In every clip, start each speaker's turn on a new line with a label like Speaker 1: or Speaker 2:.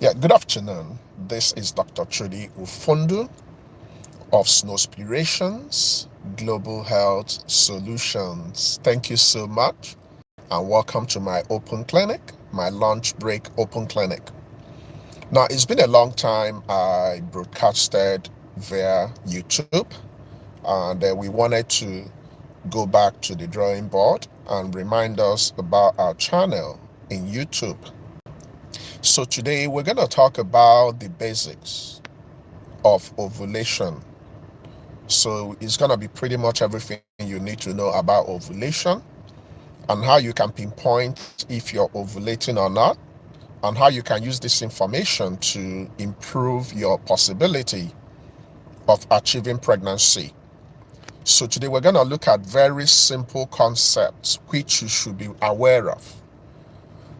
Speaker 1: Yeah, good afternoon. This is Dr. Trudy Ufundu of Snowspirations Global Health Solutions. Thank you so much and welcome to my open clinic, my lunch break open clinic. Now, it's been a long time I broadcasted via YouTube, and we wanted to go back to the drawing board and remind us about our channel in YouTube. So today we're going to talk about the basics of ovulation. So it's going to be pretty much everything you need to know about ovulation and how you can pinpoint if you're ovulating or not, and how you can use this information to improve your possibility of achieving pregnancy. So today we're going to look at very simple concepts which you should be aware of.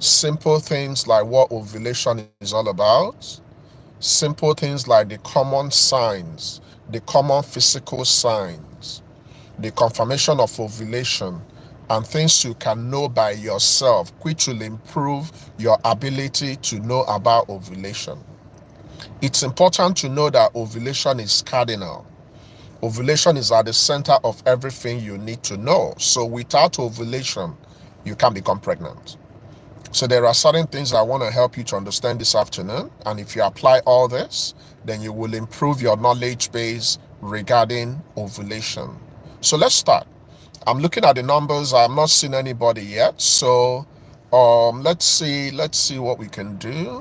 Speaker 1: Simple things like what ovulation is all about, simple things like the common signs, the common physical signs, the confirmation of ovulation, and things you can know by yourself, which will improve your ability to know about ovulation. It's important to know that ovulation is cardinal. Ovulation is at the center of everything you need to know. So without ovulation, you can't become pregnant. So there are certain things I want to help you to understand this afternoon. And if you apply all this, then you will improve your knowledge base regarding ovulation. So let's start. I'm looking at the numbers. I'm not seeing anybody yet. So let's see what we can do.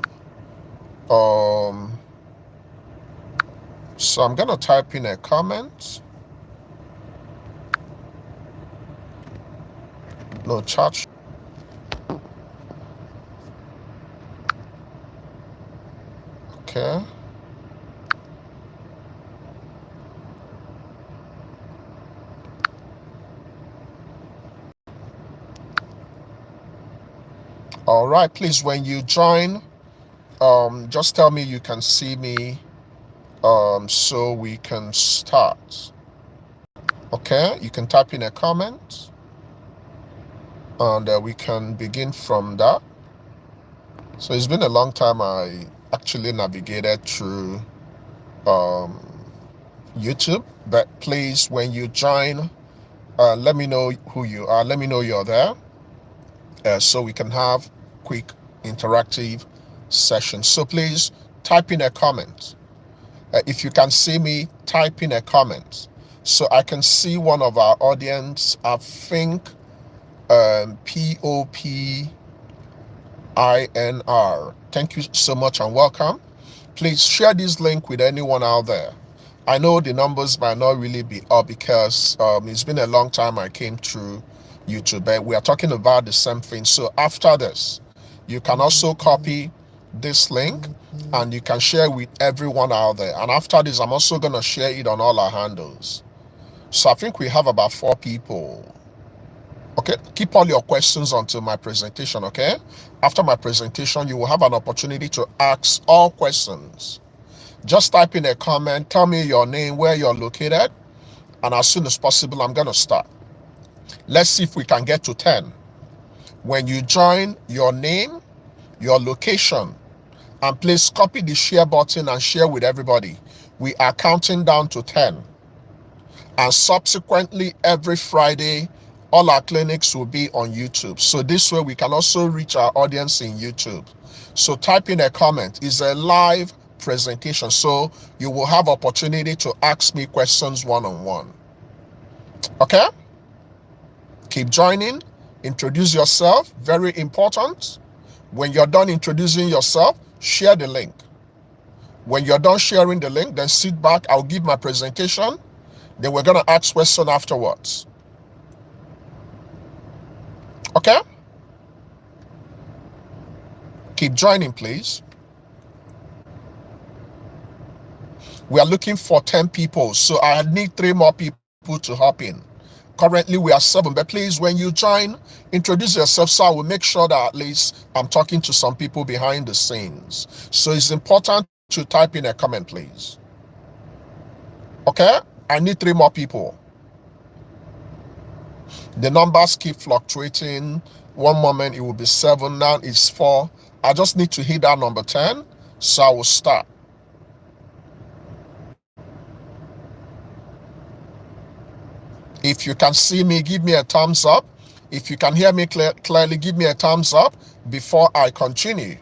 Speaker 1: So I'm going to type in a comment. No chat. Okay. All right, please, when you join, just tell me you can see me, so we can start. Okay, you can type in a comment, and we can begin from that. So it's been a long time I actually navigated through YouTube, but please, when you join, let me know who you are. Let me know you're there, so we can have quick interactive sessions. So please type in a comment. If you can see me, type in a comment so I can see one of our audience. I think POPINR. Thank you so much and welcome. Please share this link with anyone out there. I know the numbers might not really be up because it's been a long time I came through YouTube, but we are talking about the same thing. So after this, you can also copy this link and you can share with everyone out there. And after this, I'm also going to share it on all our handles. So I think we have about 4 people. Okay, keep all your questions until my presentation, okay? After my presentation, you will have an opportunity to ask all questions. Just type in a comment, tell me your name, where you're located, and as soon as possible, I'm going to start. Let's see if we can get to 10. When you join, your name, your location, and please copy the share button and share with everybody. We are counting down to 10. And subsequently, every Friday, all our clinics will be on YouTube. So this way we can also reach our audience in YouTube. So type in a comment. It's a live presentation, so you will have opportunity to ask me questions one-on-one. Okay? Keep joining. Introduce yourself. Very important. When you're done introducing yourself, share the link. When you're done sharing the link, then sit back. I'll give my presentation. Then we're going to ask questions afterwards. Okay? Keep joining, please. We are looking for 10 people, so I need 3 more people to hop in. Currently, we are 7, but please, when you join, introduce yourself so I will make sure that at least I'm talking to some people behind the scenes. So it's important to type in a comment, please. Okay? I need 3 more people. The numbers keep fluctuating. One moment it will be 7, now it's 4. I just need to hit that number 10 So I will start. If you can see me, give me a thumbs up. If you can hear me clearly, give me a thumbs up before I continue.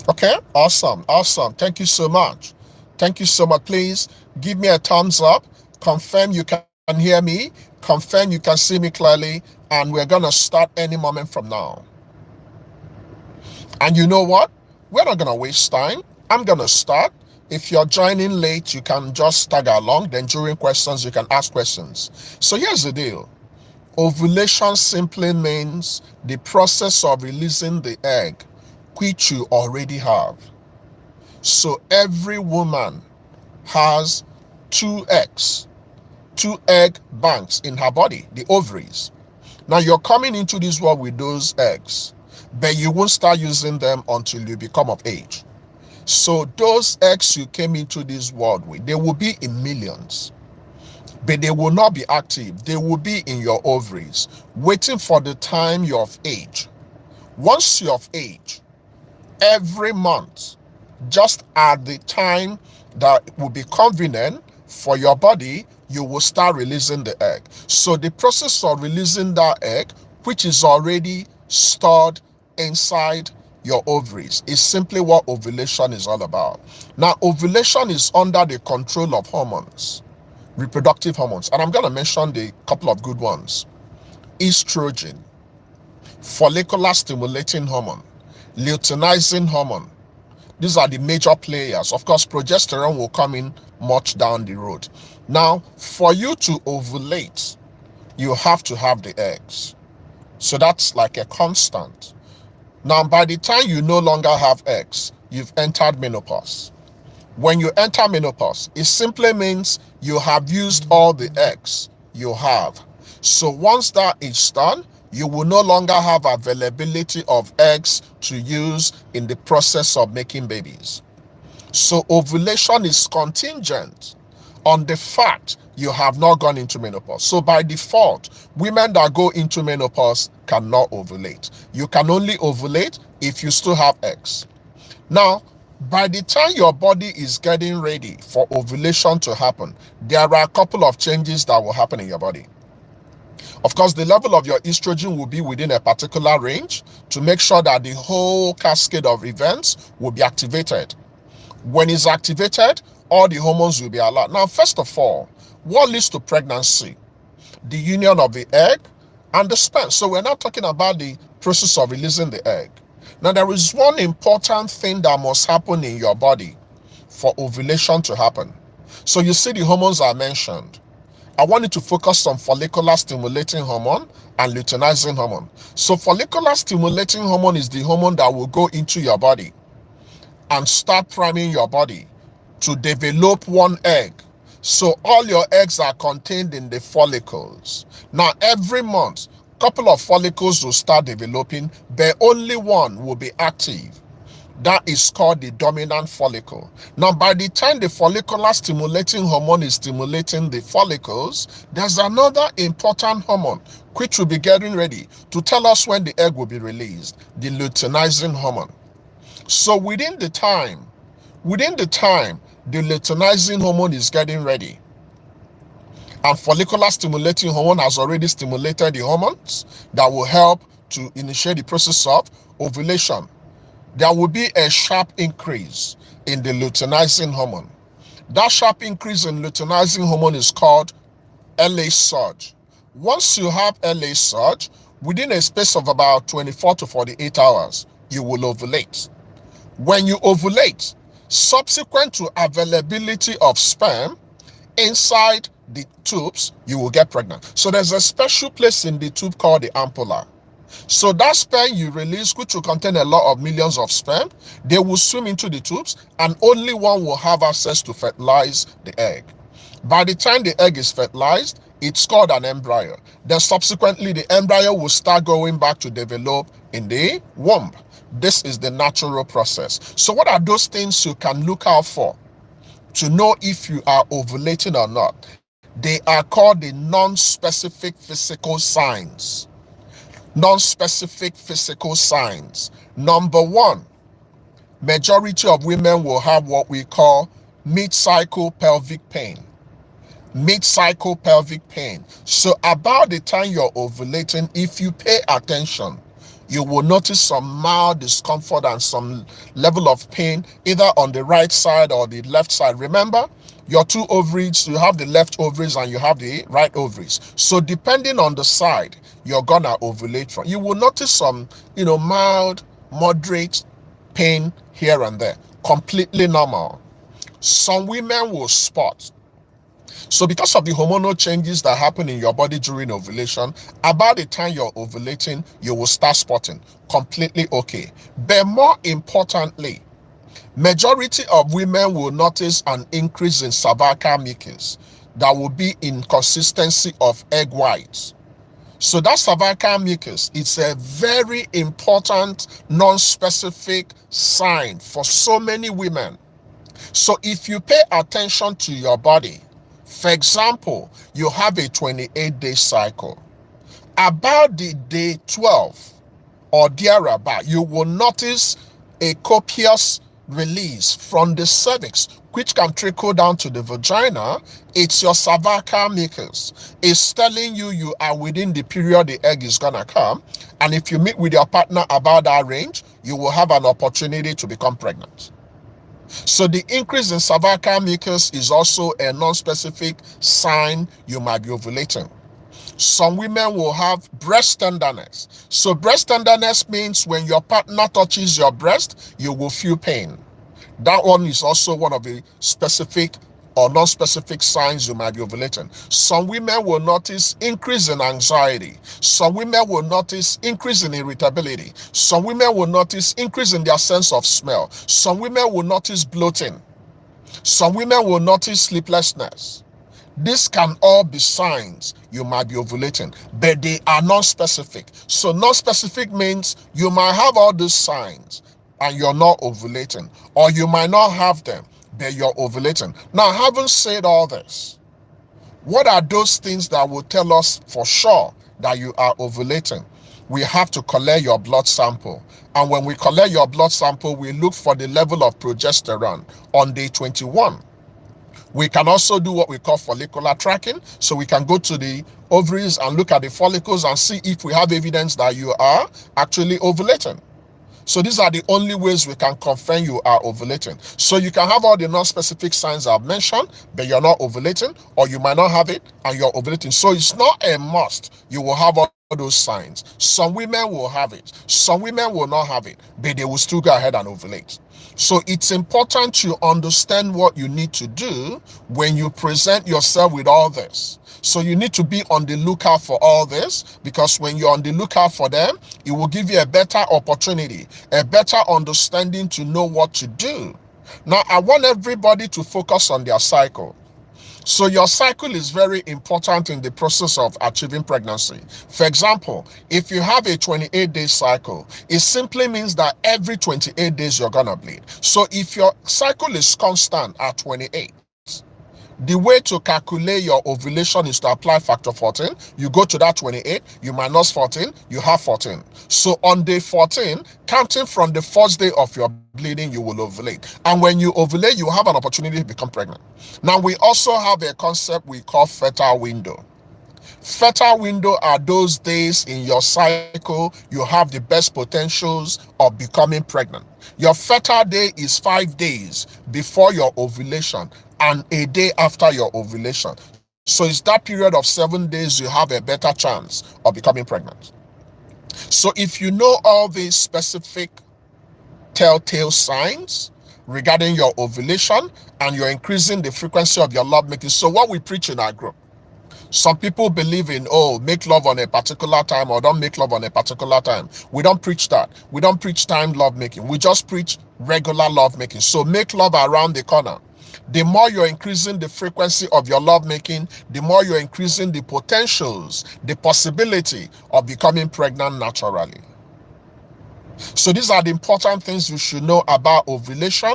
Speaker 1: Okay, awesome. Thank you so much. Thank you so much. Please give me a thumbs up. Confirm you can hear me. Confirm you can see me clearly. And we're going to start any moment from now. And you know what? We're not going to waste time. I'm going to start. If you're joining late, you can just tag along. Then during questions, you can ask questions. So here's the deal. Ovulation simply means the process of releasing the egg, which you already have. So every woman has two egg banks in her body, the ovaries. Now you're coming into this world with those eggs, but you won't start using them until you become of age. So those eggs you came into this world with, they will be in millions, but they will not be active. They will be in your ovaries, waiting for the time you're of age. Once you're of age, every month, just at the time that will be convenient for your body, you will start releasing the egg. So the process of releasing that egg, which is already stored inside your ovaries, is simply what ovulation is all about. Now, ovulation is under the control of hormones, reproductive hormones, and I'm going to mention the couple of good ones. Estrogen, follicular stimulating hormone, luteinizing hormone. These are the major players. Of course, progesterone will come in much down the road. Now, for you to ovulate, you have to have the eggs. So that's like a constant. Now, by the time you no longer have eggs, you've entered menopause. When you enter menopause, it simply means you have used all the eggs you have. So once that is done, you will no longer have availability of eggs to use in the process of making babies. So ovulation is contingent on the fact you have not gone into menopause. So by default, women that go into menopause cannot ovulate. You can only ovulate if you still have eggs. Now, by the time your body is getting ready for ovulation to happen, there are a couple of changes that will happen in your body. Of course, the level of your estrogen will be within a particular range to make sure that the whole cascade of events will be activated. When it's activated, all the hormones will be allowed. Now, first of all, what leads to pregnancy? The union of the egg and the sperm. So we're not talking about the process of releasing the egg. Now, there is one important thing that must happen in your body for ovulation to happen. So you see the hormones I mentioned. I want you to focus on follicular stimulating hormone and luteinizing hormone. So follicular stimulating hormone is the hormone that will go into your body and start priming your body to develop one egg. So all your eggs are contained in the follicles. Now every month, a couple of follicles will start developing, but only one will be active. That is called the dominant follicle. Now, by the time the follicular stimulating hormone is stimulating the follicles, there's another important hormone which will be getting ready to tell us when the egg will be released, the luteinizing hormone. So within the time the luteinizing hormone is getting ready, and follicular stimulating hormone has already stimulated the hormones that will help to initiate the process of ovulation, there will be a sharp increase in the luteinizing hormone. That sharp increase in luteinizing hormone is called LH surge. Once you have LH surge, within a space of about 24 to 48 hours, you will ovulate. When you ovulate, subsequent to availability of sperm inside the tubes, you will get pregnant. So there's a special place in the tube called the ampulla. So that sperm you release, which will contain a lot of millions of sperm, they will swim into the tubes and only one will have access to fertilize the egg. By the time the egg is fertilized, it's called an embryo. Then subsequently, the embryo will start going back to develop in the womb. This is the natural process. So what are those things you can look out for to know if you are ovulating or not? They are called the non-specific physical signs. Non-specific physical signs. Number one, majority of women will have what we call mid-cycle pelvic pain. Mid-cycle pelvic pain. So about the time you're ovulating, if you pay attention, you will notice some mild discomfort and some level of pain either on the right side or the left side. Remember, your two ovaries, you have the left ovaries and you have the right ovaries. So depending on the side you're gonna ovulate from, you will notice some, mild, moderate pain here and there. Completely normal. Some women will spot. So because of the hormonal changes that happen in your body during ovulation, about the time you're ovulating, you will start spotting. Completely okay. But more importantly, majority of women will notice an increase in cervical mucus that will be in consistency of egg whites. So that cervical mucus is a very important non-specific sign for so many women. So if you pay attention to your body, for example, you have a 28-day cycle. About the day 12 or thereabout, you will notice a copious release from the cervix, which can trickle down to the vagina. It's your cervical mucus. It's telling you are within the period the egg is gonna come. And if you meet with your partner about that range, you will have an opportunity to become pregnant. So the increase in cervical mucus is also a non-specific sign you might be ovulating. Some women will have breast tenderness. So breast tenderness means when your partner touches your breast, you will feel pain. That one is also one of the specific or non-specific signs you might be ovulating. Some women will notice increase in anxiety. Some women will notice increase in irritability. Some women will notice increase in their sense of smell. Some women will notice bloating. Some women will notice sleeplessness. This can all be signs you might be ovulating, but they are non-specific. So non-specific means you might have all these signs and you're not ovulating, or you might not have them, but you're ovulating. Now, having said all this, what are those things that will tell us for sure that you are ovulating? We have to collect your blood sample. And when we collect your blood sample, we look for the level of progesterone on day 21. We can also do what we call follicular tracking. So we can go to the ovaries and look at the follicles and see if we have evidence that you are actually ovulating. So these are the only ways we can confirm you are ovulating. So you can have all the non-specific signs I've mentioned, but you're not ovulating, or you might not have it and you're ovulating. So it's not a must you will have all those signs. Some women will have it, some women will not have it, but they will still go ahead and ovulate. So it's important to understand what you need to do when you present yourself with all this. So you need to be on the lookout for all this, because when you're on the lookout for them, it will give you a better opportunity, a better understanding to know what to do. Now, I want everybody to focus on their cycle. So your cycle is very important in the process of achieving pregnancy. For example, if you have a 28-day cycle, it simply means that every 28 days you're gonna bleed. So if your cycle is constant at 28, the way to calculate your ovulation is to apply factor 14. You go to that 28, you minus 14, you have 14. So on day 14, counting from the first day of your bleeding, you will ovulate. And when you ovulate, you have an opportunity to become pregnant. Now, we also have a concept we call fertile window. Fertile window are those days in your cycle you have the best potentials of becoming pregnant. Your fertile day is 5 days before your ovulation and a day after your ovulation. So it's that period of 7 days you have a better chance of becoming pregnant. So if you know all these specific telltale signs regarding your ovulation and you're increasing the frequency of your lovemaking, so what we preach in our group, some people believe in, make love on a particular time or don't make love on a particular time. We don't preach that. We don't preach timed lovemaking. We just preach regular lovemaking. So make love around the corner. The more you're increasing the frequency of your lovemaking, the more you're increasing the potentials, the possibility of becoming pregnant naturally. So these are the important things you should know about ovulation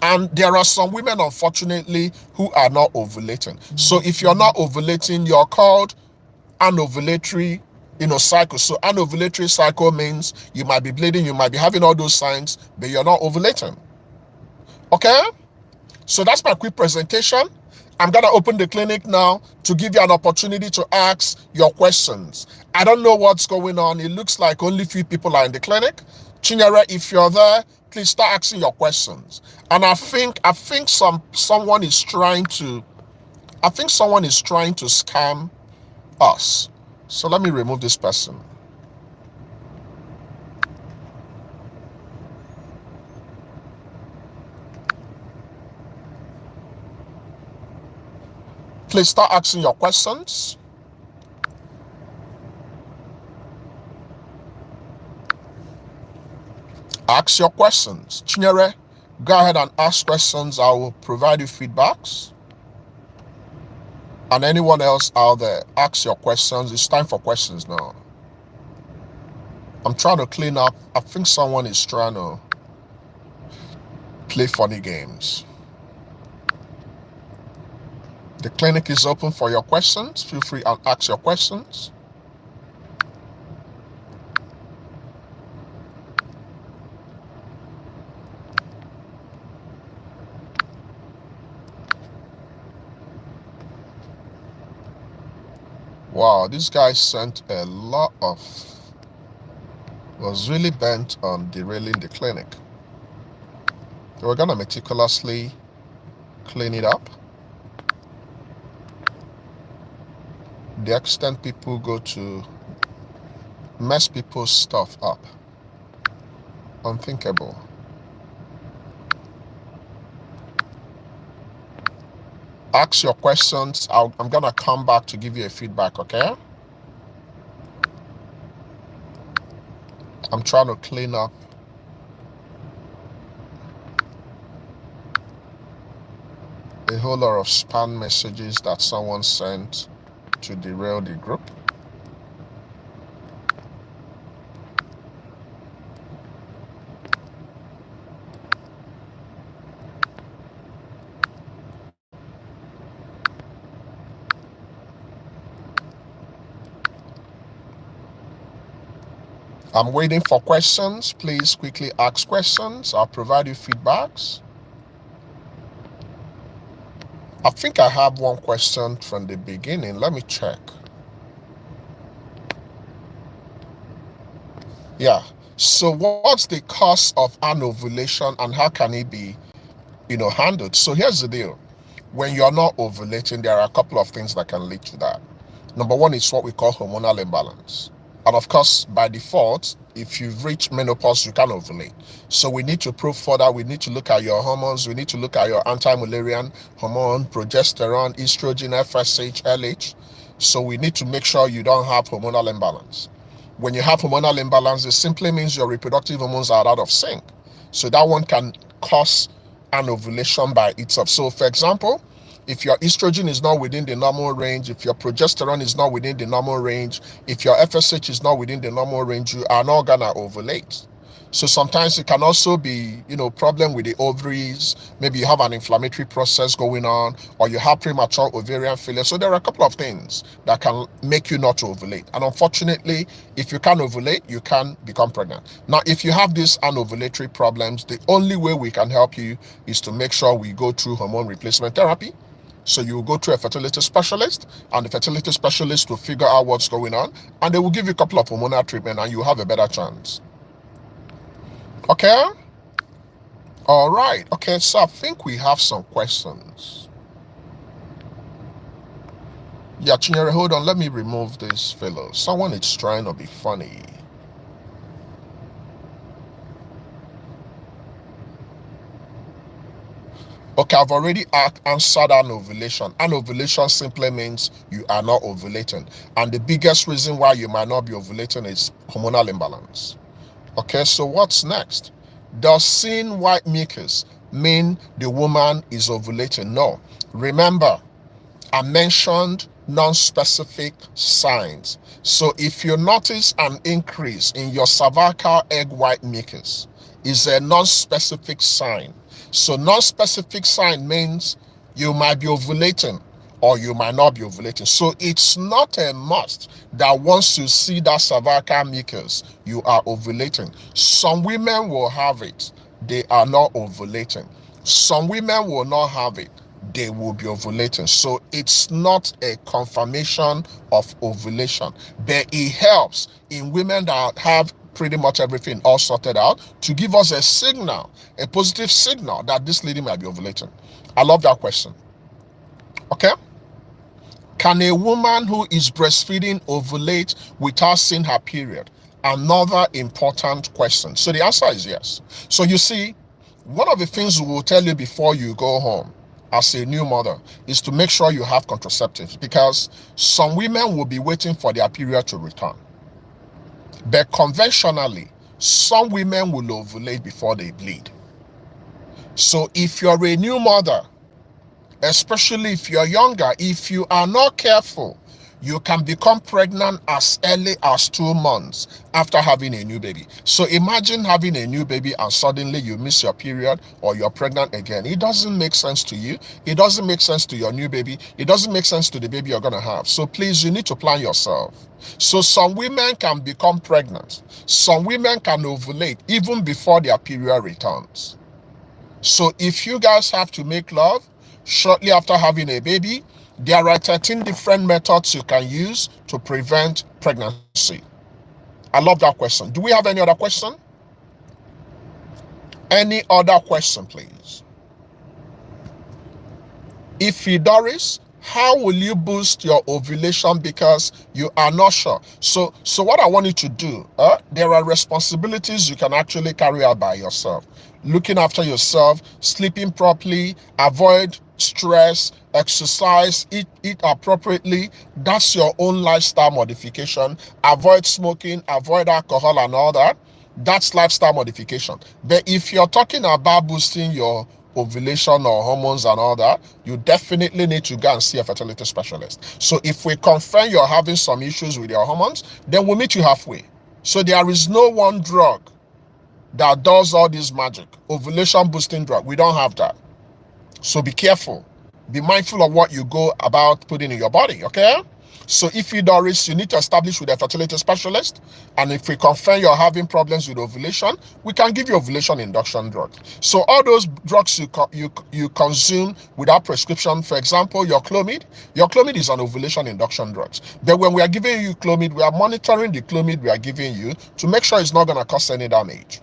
Speaker 1: And there are some women, unfortunately, who are not ovulating. So if you're not ovulating, you're called anovulatory, cycle. So anovulatory cycle means you might be bleeding, you might be having all those signs, but you're not ovulating. Okay? So that's my quick presentation. I'm going to open the clinic now to give you an opportunity to ask your questions. I don't know what's going on. It looks like only few people are in the clinic. Chinyere, if you're there, please start asking your questions. And I think someone is trying to scam us. So let me remove this person. Please start asking your questions. Ask your questions. Chinyere, go ahead and ask questions. I will provide you feedbacks. And anyone else out there, ask your questions. It's time for questions now. I'm trying to clean up. I think someone is trying to play funny games. The clinic is open for your questions. Feel free and ask your questions. Wow, this guy sent a lot of... was really bent on derailing the clinic. We're going to meticulously clean it up. The extent people go to mess people's stuff up. Unthinkable. Ask your questions. I'm going to come back to give you a feedback, okay? I'm trying to clean up a whole lot of spam messages that someone sent to derail the group. I'm waiting for questions. Please quickly ask questions. I'll provide you feedbacks. I think I have one question from the beginning. Let me check. Yeah. So what's the cause of anovulation and how can it be, handled? So here's the deal. When you're not ovulating, there are a couple of things that can lead to that. Number one is what we call hormonal imbalance. And of course, by default, if you've reached menopause, you can ovulate. So we need to probe further. We need to look at your hormones. We need to look at your anti-Mullerian hormone, progesterone, estrogen, FSH, LH. So we need to make sure you don't have hormonal imbalance. When you have hormonal imbalance, it simply means your reproductive hormones are out of sync. So that one can cause an ovulation by itself. So for example, if your estrogen is not within the normal range, if your progesterone is not within the normal range, if your FSH is not within the normal range, you are not gonna ovulate. So sometimes it can also be, problem with the ovaries. Maybe you have an inflammatory process going on, or you have premature ovarian failure. So there are a couple of things that can make you not to ovulate. And unfortunately, if you can't ovulate, you can become pregnant. Now, if you have these anovulatory problems, the only way we can help you is to make sure we go through hormone replacement therapy. So you will go to a fertility specialist, and the fertility specialist will figure out what's going on, and they will give you a couple of hormonal treatment, and you have a better chance. Okay? All right. Okay, so I think we have some questions. Yeah, Chinyere, hold on. Let me remove this fellow. Someone is trying to be funny. Okay, I've already answered anovulation. Anovulation simply means you are not ovulating. And the biggest reason why you might not be ovulating is hormonal imbalance. Okay, so what's next? Does seeing white mucus mean the woman is ovulating? No. Remember, I mentioned non-specific signs. So if you notice an increase in your cervical egg white mucus, is a non-specific sign. So non-specific sign means you might be ovulating or you might not be ovulating. So it's not a must that once you see that cervical mucus, you are ovulating. Some women will have it, they are not ovulating. Some women will not have it, they will be ovulating. So it's not a confirmation of ovulation, but it helps in women that have pretty much everything all sorted out to give us a signal, a positive signal that this lady might be ovulating. I love that question. Okay? Can a woman who is breastfeeding ovulate without seeing her period? Another important question. So the answer is yes. So you see, one of the things we will tell you before you go home as a new mother is to make sure you have contraceptives, because some women will be waiting for their period to return. But conventionally, some women will ovulate before they bleed. So if you're a new mother, especially if you're younger, if you are not careful, you can become pregnant as early as 2 months after having a new baby. So imagine having a new baby and suddenly you miss your period or you're pregnant again. It doesn't make sense to you. It doesn't make sense to your new baby. It doesn't make sense to the baby you're going to have. So please, you need to plan yourself. So some women can become pregnant. Some women can ovulate even before their period returns. So if you guys have to make love shortly after having a baby, there are 13 different methods you can use to prevent pregnancy. I love that question. Do we have any other question? Any other question, please? If Doris, how will you boost your ovulation because you are not sure? So what I want you to do, there are responsibilities you can actually carry out by yourself. Looking after yourself, sleeping properly, avoid stress, exercise, eat appropriately. That's your own lifestyle modification. Avoid smoking, avoid alcohol and all that. That's lifestyle modification. But if you're talking about boosting your ovulation or hormones and all that, you definitely need to go and see a fertility specialist. So if we confirm you're having some issues with your hormones, then we'll meet you halfway. So there is no one drug that does all this magic, ovulation boosting drug. We don't have that. So be careful. Be mindful of what you go about putting in your body, okay? So if you Doris, you need to establish with a fertility specialist. And if we confirm you're having problems with ovulation, we can give you ovulation induction drugs. So all those drugs you consume without prescription, for example, your Clomid is an ovulation induction drugs. But when we are giving you Clomid, we are monitoring the Clomid we are giving you to make sure it's not going to cause any damage.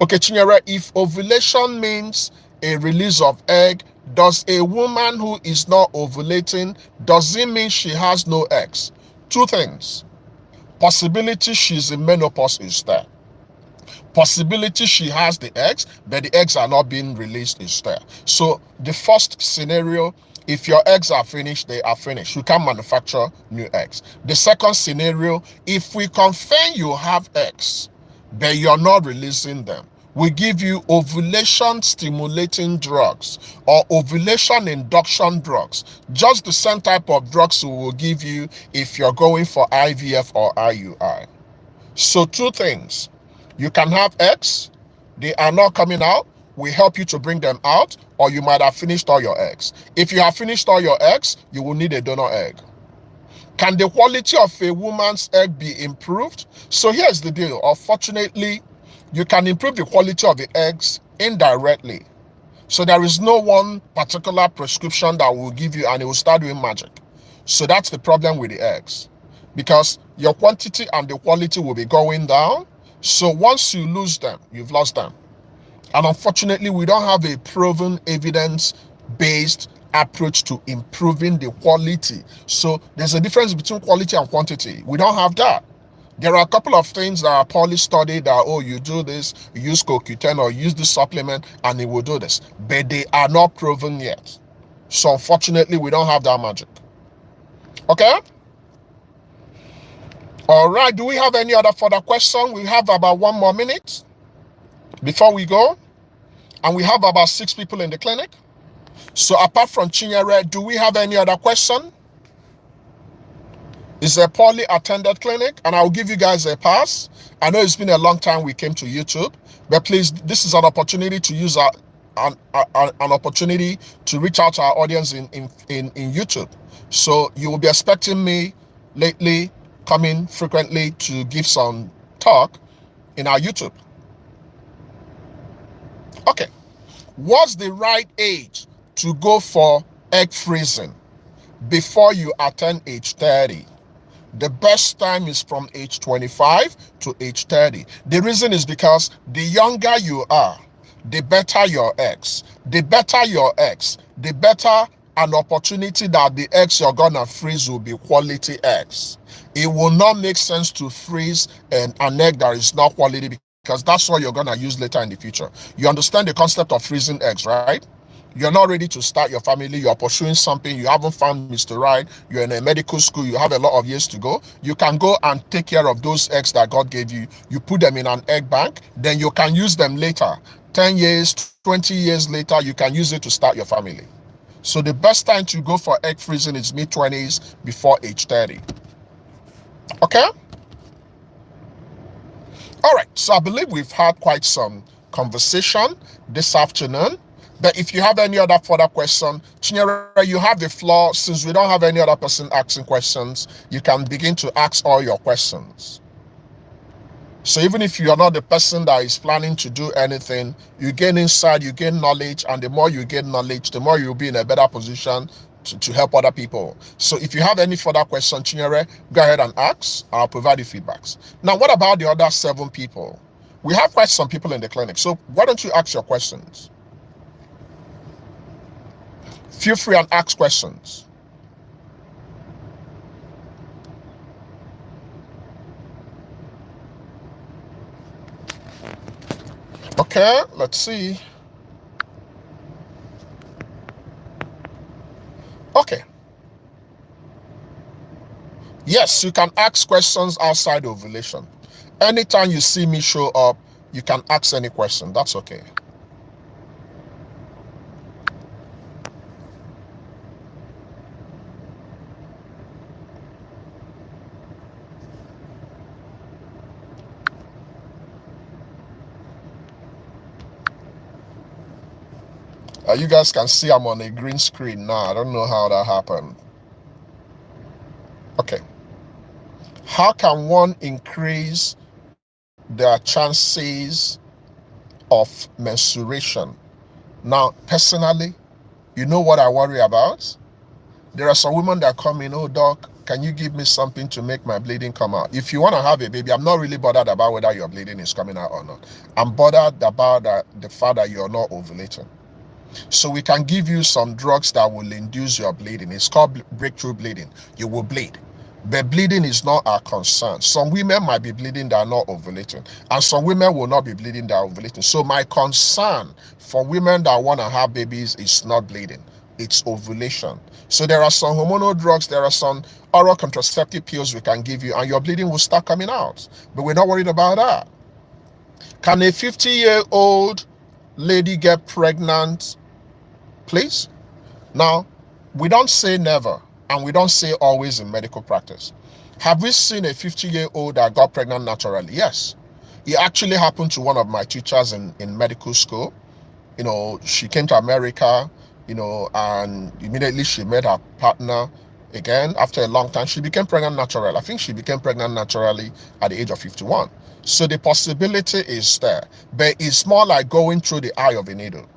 Speaker 1: Okay, Chinyere, if ovulation means a release of egg, does a woman who is not ovulating, does it mean she has no eggs? Two things. Possibility she's in menopause is there. Possibility she has the eggs, but the eggs are not being released is there. So the first scenario, if your eggs are finished, they are finished. You can't manufacture new eggs. The second scenario, if we confirm you have eggs, but you're not releasing them, we give you ovulation stimulating drugs or ovulation induction drugs, just the same type of drugs we will give you if you're going for IVF or IUI. So two things. You can have eggs, they are not coming out, we help you to bring them out, or you might have finished all your eggs. If you have finished all your eggs, you will need a donor egg. Can the quality of a woman's egg be improved? So here's the deal. Unfortunately, you can improve the quality of the eggs indirectly. So there is no one particular prescription that will give you and it will start doing magic. So that's the problem with the eggs, because your quantity and the quality will be going down. So once you lose them, you've lost them. And unfortunately, we don't have a proven evidence-based approach to improving the quality. So there's a difference between quality and quantity. We don't have that. There are a couple of things that are poorly studied that, oh, you do this, you use CoQ10 or use this supplement and it will do this. But they are not proven yet. So unfortunately, we don't have that magic. Okay? All right. Do we have any other further question? We have about 1 more minute before we go. And we have about 6 people in the clinic. So apart from Chinyere, do we have any other question? It's a poorly attended clinic, and I'll give you guys a pass. I know it's been a long time we came to YouTube, but please, this is an opportunity to use an opportunity to reach out to our audience in YouTube. So you will be expecting me lately coming frequently to give some talk in our YouTube. Okay. What's the right age to go for egg freezing before you attain age 30? The best time is from age 25 to age 30. The reason is because the younger you are, the better your eggs. The better your eggs, the better an opportunity that the eggs you're gonna freeze will be quality eggs. It will not make sense to freeze an egg that is not quality because that's what you're gonna use later in the future. You understand the concept of freezing eggs, right? You're not ready to start your family, you're pursuing something, you haven't found Mr. Right, you're in a medical school, you have a lot of years to go. You can go and take care of those eggs that God gave you. You put them in an egg bank, then you can use them later. 10 years, 20 years later, you can use it to start your family. So the best time to go for egg freezing is mid-20s before age 30. Okay? All right, so I believe we've had quite some conversation this afternoon. But if you have any other further question, Chinyere, you have the floor. Since we don't have any other person asking questions, you can begin to ask all your questions. So even if you are not the person that is planning to do anything, you gain insight, you gain knowledge, and the more you gain knowledge, the more you'll be in a better position to help other people. So if you have any further questions, Chinyere, go ahead and ask. I'll provide you feedbacks. Now, what about the other 7 people? We have quite some people in the clinic, so why don't you ask your questions? Feel free and ask questions. Okay, let's see. Okay. Yes, you can ask questions outside ovulation. Anytime you see me show up, you can ask any question. That's okay. You guys can see I'm on a green screen now. I don't know how that happened. Okay. How can one increase their chances of menstruation? Now, personally, you know what I worry about? There are some women that come in, oh, doc, can you give me something to make my bleeding come out? If you want to have a baby, I'm not really bothered about whether your bleeding is coming out or not. I'm bothered about the fact that you're not ovulating. So we can give you some drugs that will induce your bleeding. It's called breakthrough bleeding. You will bleed. But bleeding is not our concern. Some women might be bleeding that are not ovulating, and some women will not be bleeding that are ovulating. So my concern for women that want to have babies is not bleeding. It's ovulation. So there are some hormonal drugs, there are some oral contraceptive pills we can give you, and your bleeding will start coming out. But we're not worried about that. Can a 50-year-old lady get pregnant? Please? Now, we don't say never, and we don't say always in medical practice. Have we seen a 50-year-old that got pregnant naturally? Yes. It actually happened to one of my teachers in medical school. You know, she came to America, you know, and immediately she met her partner again. After a long time, she became pregnant naturally. I think she became pregnant naturally at the age of 51. So the possibility is there, but it's more like going through the eye of a needle.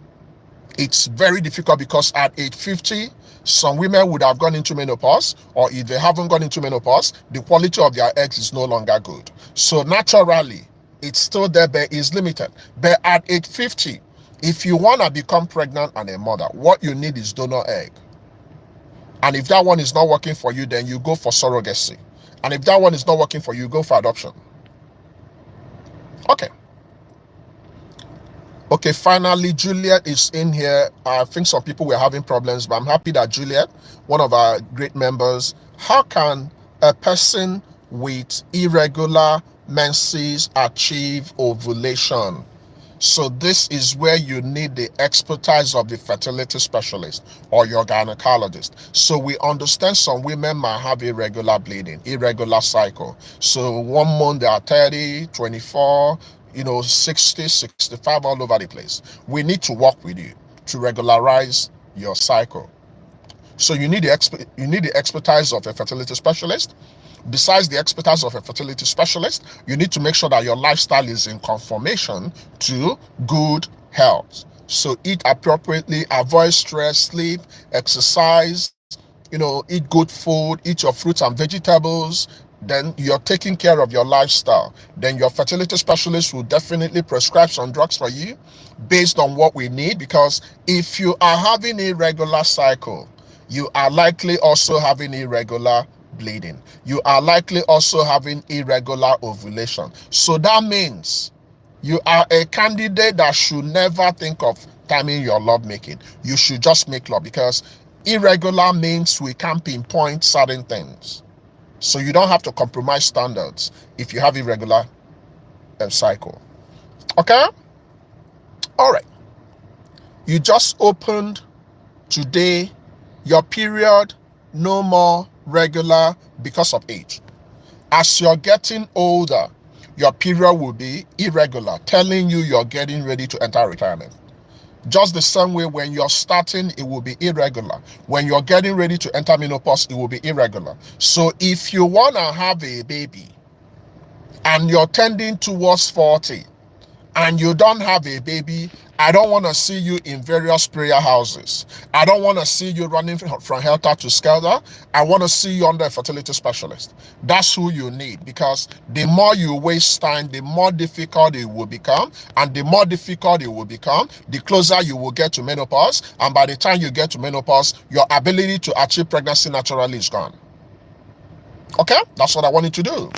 Speaker 1: It's very difficult because at age 50, some women would have gone into menopause, or if they haven't gone into menopause, the quality of their eggs is no longer good. So naturally, it's still there, but it's limited. But at age 50, if you want to become pregnant and a mother, what you need is donor egg. And if that one is not working for you, then you go for surrogacy. And if that one is not working for you, go for adoption. Okay. Okay, finally, Juliet is in here. I think some people were having problems, but I'm happy that Juliet, one of our great members, how can a person with irregular menses achieve ovulation? So this is where you need the expertise of the fertility specialist or your gynecologist. So we understand some women might have irregular bleeding, irregular cycle. So 1 month they are 30, 24, 60, 65, all over the place. We need to work with you to regularize your cycle. So you need the expertise of a fertility specialist. Besides the expertise of a fertility specialist, you need to make sure that your lifestyle is in conformation to good health. So eat appropriately, avoid stress, sleep, exercise, eat good food, eat your fruits and vegetables. Then you're taking care of your lifestyle. Then your fertility specialist will definitely prescribe some drugs for you based on what we need, because if you are having a irregular cycle, you are likely also having irregular bleeding. You are likely also having irregular ovulation. So that means you are a candidate that should never think of timing your love making. You should just make love, because irregular means we can't pinpoint certain things. So you don't have to compromise standards if you have irregular cycle. Okay? All right. You just opened today your period no more regular because of age. As you're getting older, your period will be irregular, telling you you're getting ready to enter retirement. Just the same way when you're starting, it will be irregular. When you're getting ready to enter menopause, it will be irregular. So if you want to have a baby and you're tending towards 40 and you don't have a baby, I don't want to see you in various prayer houses. I don't want to see you running from helter to skelter. I want to see you under a fertility specialist. That's who you need, because the more you waste time, the more difficult it will become. And the more difficult it will become, the closer you will get to menopause. And by the time you get to menopause, your ability to achieve pregnancy naturally is gone. Okay? That's what I want you to do.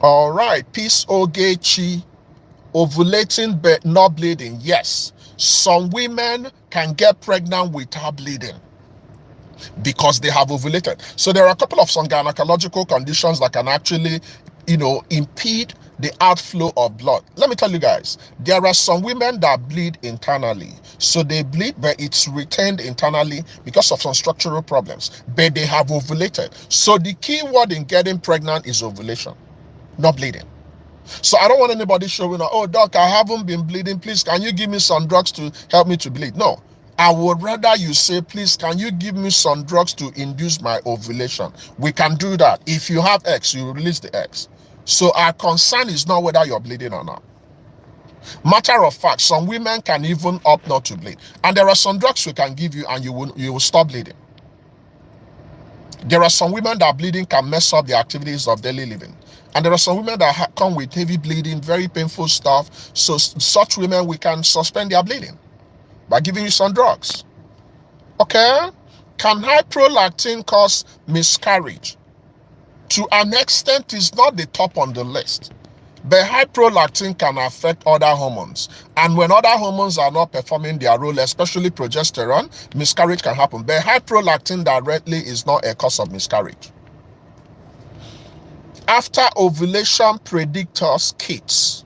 Speaker 1: All right. Peace, Ogechi. Ovulating but not bleeding. Yes, some women can get pregnant without bleeding because they have ovulated. So there are a couple of some gynecological conditions that can actually, impede the outflow of blood. Let me tell you guys, there are some women that bleed internally. So they bleed, but it's retained internally because of some structural problems, but they have ovulated. So the key word in getting pregnant is ovulation, not bleeding. So I don't want anybody showing up, oh, doc, I haven't been bleeding. Please, can you give me some drugs to help me to bleed? No, I would rather you say, please, can you give me some drugs to induce my ovulation? We can do that. If you have eggs, you release the eggs. So our concern is not whether you're bleeding or not. Matter of fact, some women can even opt not to bleed. And there are some drugs we can give you and you will stop bleeding. There are some women that bleeding can mess up the activities of daily living. And there are some women that come with heavy bleeding, very painful stuff. So such women, we can suspend their bleeding by giving you some drugs. Okay? Can high prolactin cause miscarriage? To an extent, it's not the top on the list. But high prolactin can affect other hormones. And when other hormones are not performing their role, especially progesterone, miscarriage can happen. But high prolactin directly is not a cause of miscarriage. After ovulation predictors kits,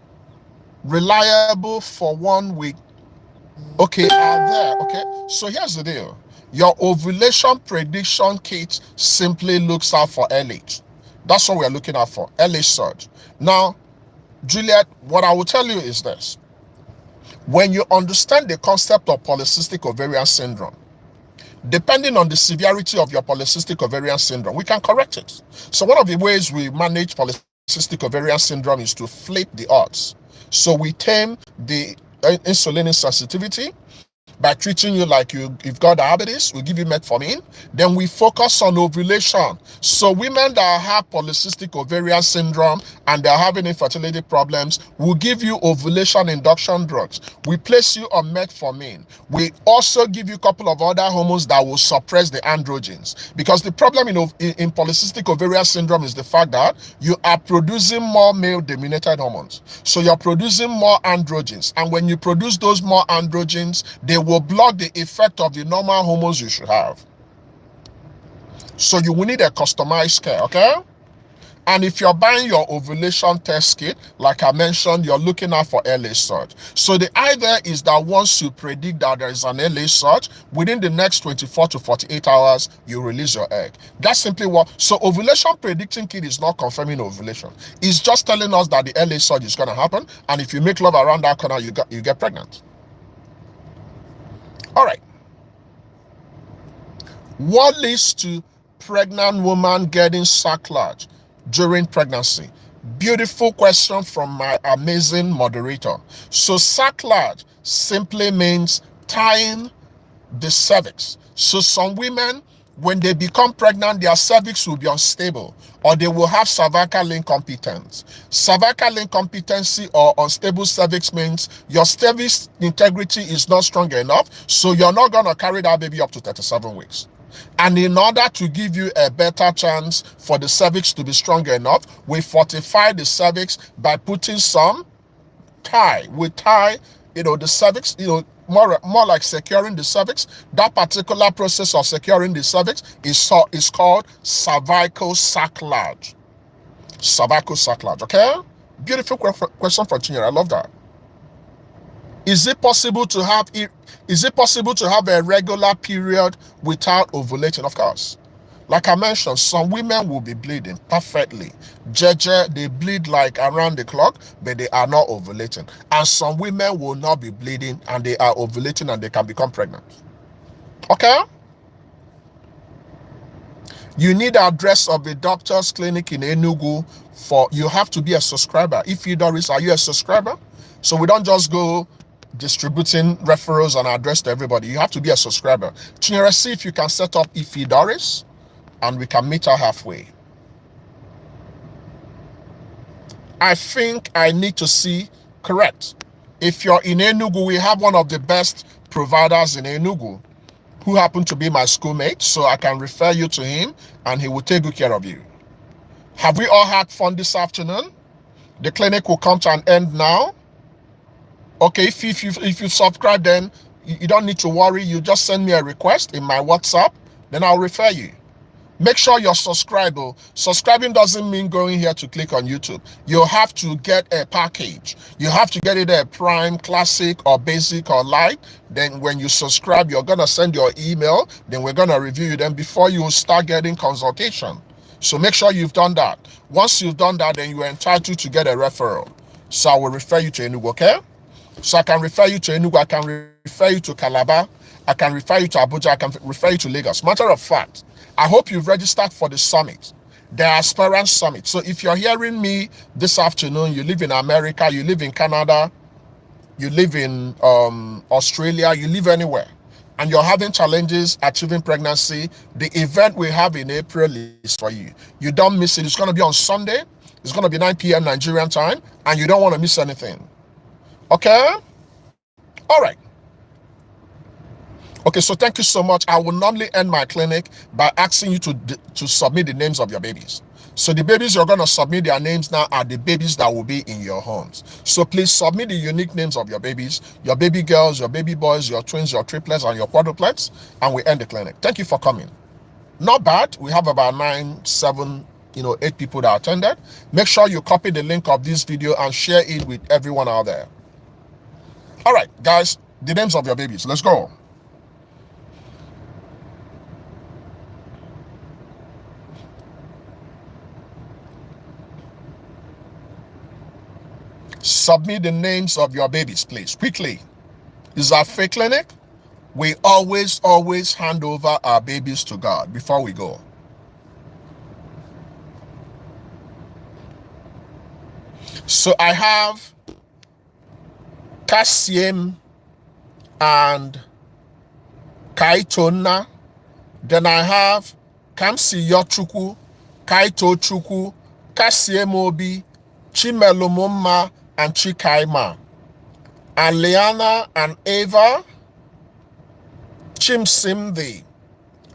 Speaker 1: reliable for 1 week. Okay, are there. Okay, so here's the deal. Your ovulation prediction kit simply looks out for LH. That's what we're looking out for, LH surge. Now, Juliet, what I will tell you is this. When you understand the concept of polycystic ovarian syndrome, depending on the severity of your polycystic ovarian syndrome, we can correct it. So one of the ways we manage polycystic ovarian syndrome is to flip the odds. So we tame the insulin sensitivity by treating you like you've got diabetes. We give you metformin. Then we focus on ovulation. So women that have polycystic ovarian syndrome and they're having infertility problems, we'll give you ovulation induction drugs. We place you on metformin. We also give you a couple of other hormones that will suppress the androgens. Because the problem in polycystic ovarian syndrome is the fact that you are producing more male-dominated hormones. So you're producing more androgens. And when you produce those more androgens, they will block the effect of the normal hormones you should have. So you will need a customized care, okay? And if you're buying your ovulation test kit, like I mentioned, you're looking out for LA surge. So the idea is that once you predict that there is an LA surge, within the next 24 to 48 hours, you release your egg. That's simply what. So ovulation predicting kit is not confirming ovulation. It's just telling us that the LA surge is going to happen. And if you make love around that corner, you get pregnant. All right. What leads to pregnant woman getting sac large during pregnancy? Beautiful question from my amazing moderator. So sac large simply means tying the cervix. So some women, when they become pregnant, their cervix will be unstable, or they will have cervical incompetence. Cervical incompetency or unstable cervix means your cervix integrity is not strong enough, so you're not going to carry that baby up to 37 weeks. And in order to give you a better chance for the cervix to be strong enough, we fortify the cervix by putting some tie. We tie, the cervix, more like securing the cervix. That particular process of securing the cervix is called cervical sacrilege. Cervical sacrilege, okay? Beautiful question from Chinyere. I love that. Is it possible to have a regular period without ovulating? Of course. Like I mentioned, some women will be bleeding perfectly. Jeje, they bleed like around the clock, but they are not ovulating. And some women will not be bleeding and they are ovulating and they can become pregnant. Okay? You need the address of the doctor's clinic in Enugu you have to be a subscriber. If you Doris, are you a subscriber? So we don't just go distributing referrals and address to everybody. You have to be a subscriber. Chinyere, see if you can set up Ife Doris, and we can meet her halfway. I think I need to see, correct. If you're in Enugu, we have one of the best providers in Enugu who happened to be my schoolmate, so I can refer you to him and he will take good care of you. Have we all had fun this afternoon? The clinic will come to an end now. Okay, if you subscribe, then you don't need to worry. You just send me a request in my WhatsApp, then I'll refer you. Make sure you're subscribed. Subscribing doesn't mean going here to click on YouTube. You have to get a package. You have to get it a Prime, Classic, or Basic, or Light. Then when you subscribe, you're going to send your email. Then we're going to review you. Then before you start getting consultation. So make sure you've done that. Once you've done that, then you are entitled to get a referral. So I will refer you to Enugu, okay? So I can refer you to Enugu. I can refer you to Calabar. I can refer you to Abuja. I can refer you to Lagos. Matter of fact, I hope you've registered for the summit, the Aspirant Summit. So if you're hearing me this afternoon, you live in America, you live in Canada, you live in Australia, you live anywhere, and you're having challenges achieving pregnancy, the event we have in April is for you. You don't miss it. It's going to be on Sunday. It's going to be 9 p.m. Nigerian time, and you don't want to miss anything. Okay? All right. Okay, so thank you so much. I will normally end my clinic by asking you to submit the names of your babies. So the babies you're going to submit their names now are the babies that will be in your homes. So please submit the unique names of your babies, your baby girls, your baby boys, your twins, your triplets, and your quadruplets, and we end the clinic. Thank you for coming. Not bad. We have about 8 people that attended. Make sure you copy the link of this video and share it with everyone out there. All right, guys, the names of your babies. Let's go. Submit the names of your babies, please, quickly. This is our faith clinic. We always hand over our babies to God before we go. So I have Kasiem and Kaitona. Then I have Kamsi Yochuku, Kaito Chuku, Kasiem Obi, Chimelumuma, and Chikaima. And Liana and Ava, Chimsimdi,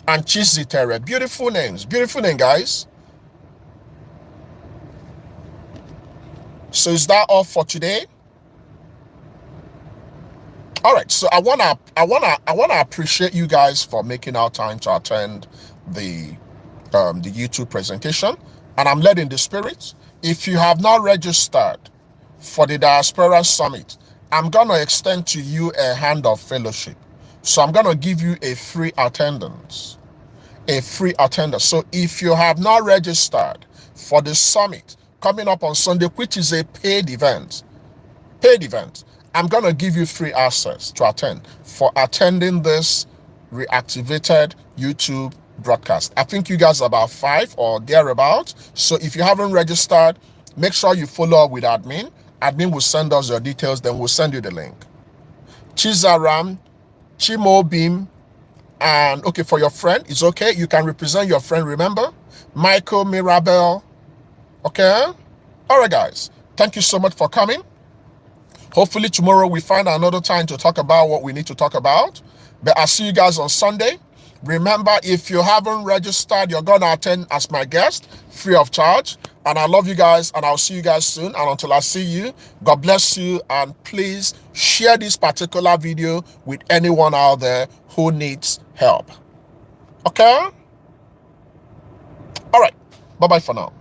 Speaker 1: and Chizitere. Beautiful names. Beautiful name, guys. So is that all for today? All right. So I wanna appreciate you guys for making our time to attend the YouTube presentation. and I'm led in the spirit. If you have not registered for the Diaspora Summit, I'm going to extend to you a hand of fellowship. So I'm going to give you a free attendance. A free attendance. So if you have not registered for the summit coming up on Sunday, which is a paid event, I'm going to give you free access to attend for attending this reactivated YouTube broadcast. I think you guys are about 5 or thereabout. So if you haven't registered, make sure you follow up with admin. Admin will send us your details, then we'll send you the link. Chizaram, Chimobim, and okay, for your friend, it's okay. You can represent your friend, remember? Michael Mirabel. Okay? All right, guys. Thank you so much for coming. Hopefully tomorrow we find another time to talk about what we need to talk about. But I'll see you guys on Sunday. Remember, if you haven't registered, you're going to attend as my guest, free of charge. And I love you guys, and I'll see you guys soon. And until I see you, God bless you. And please share this particular video with anyone out there who needs help. Okay? All right. Bye-bye for now.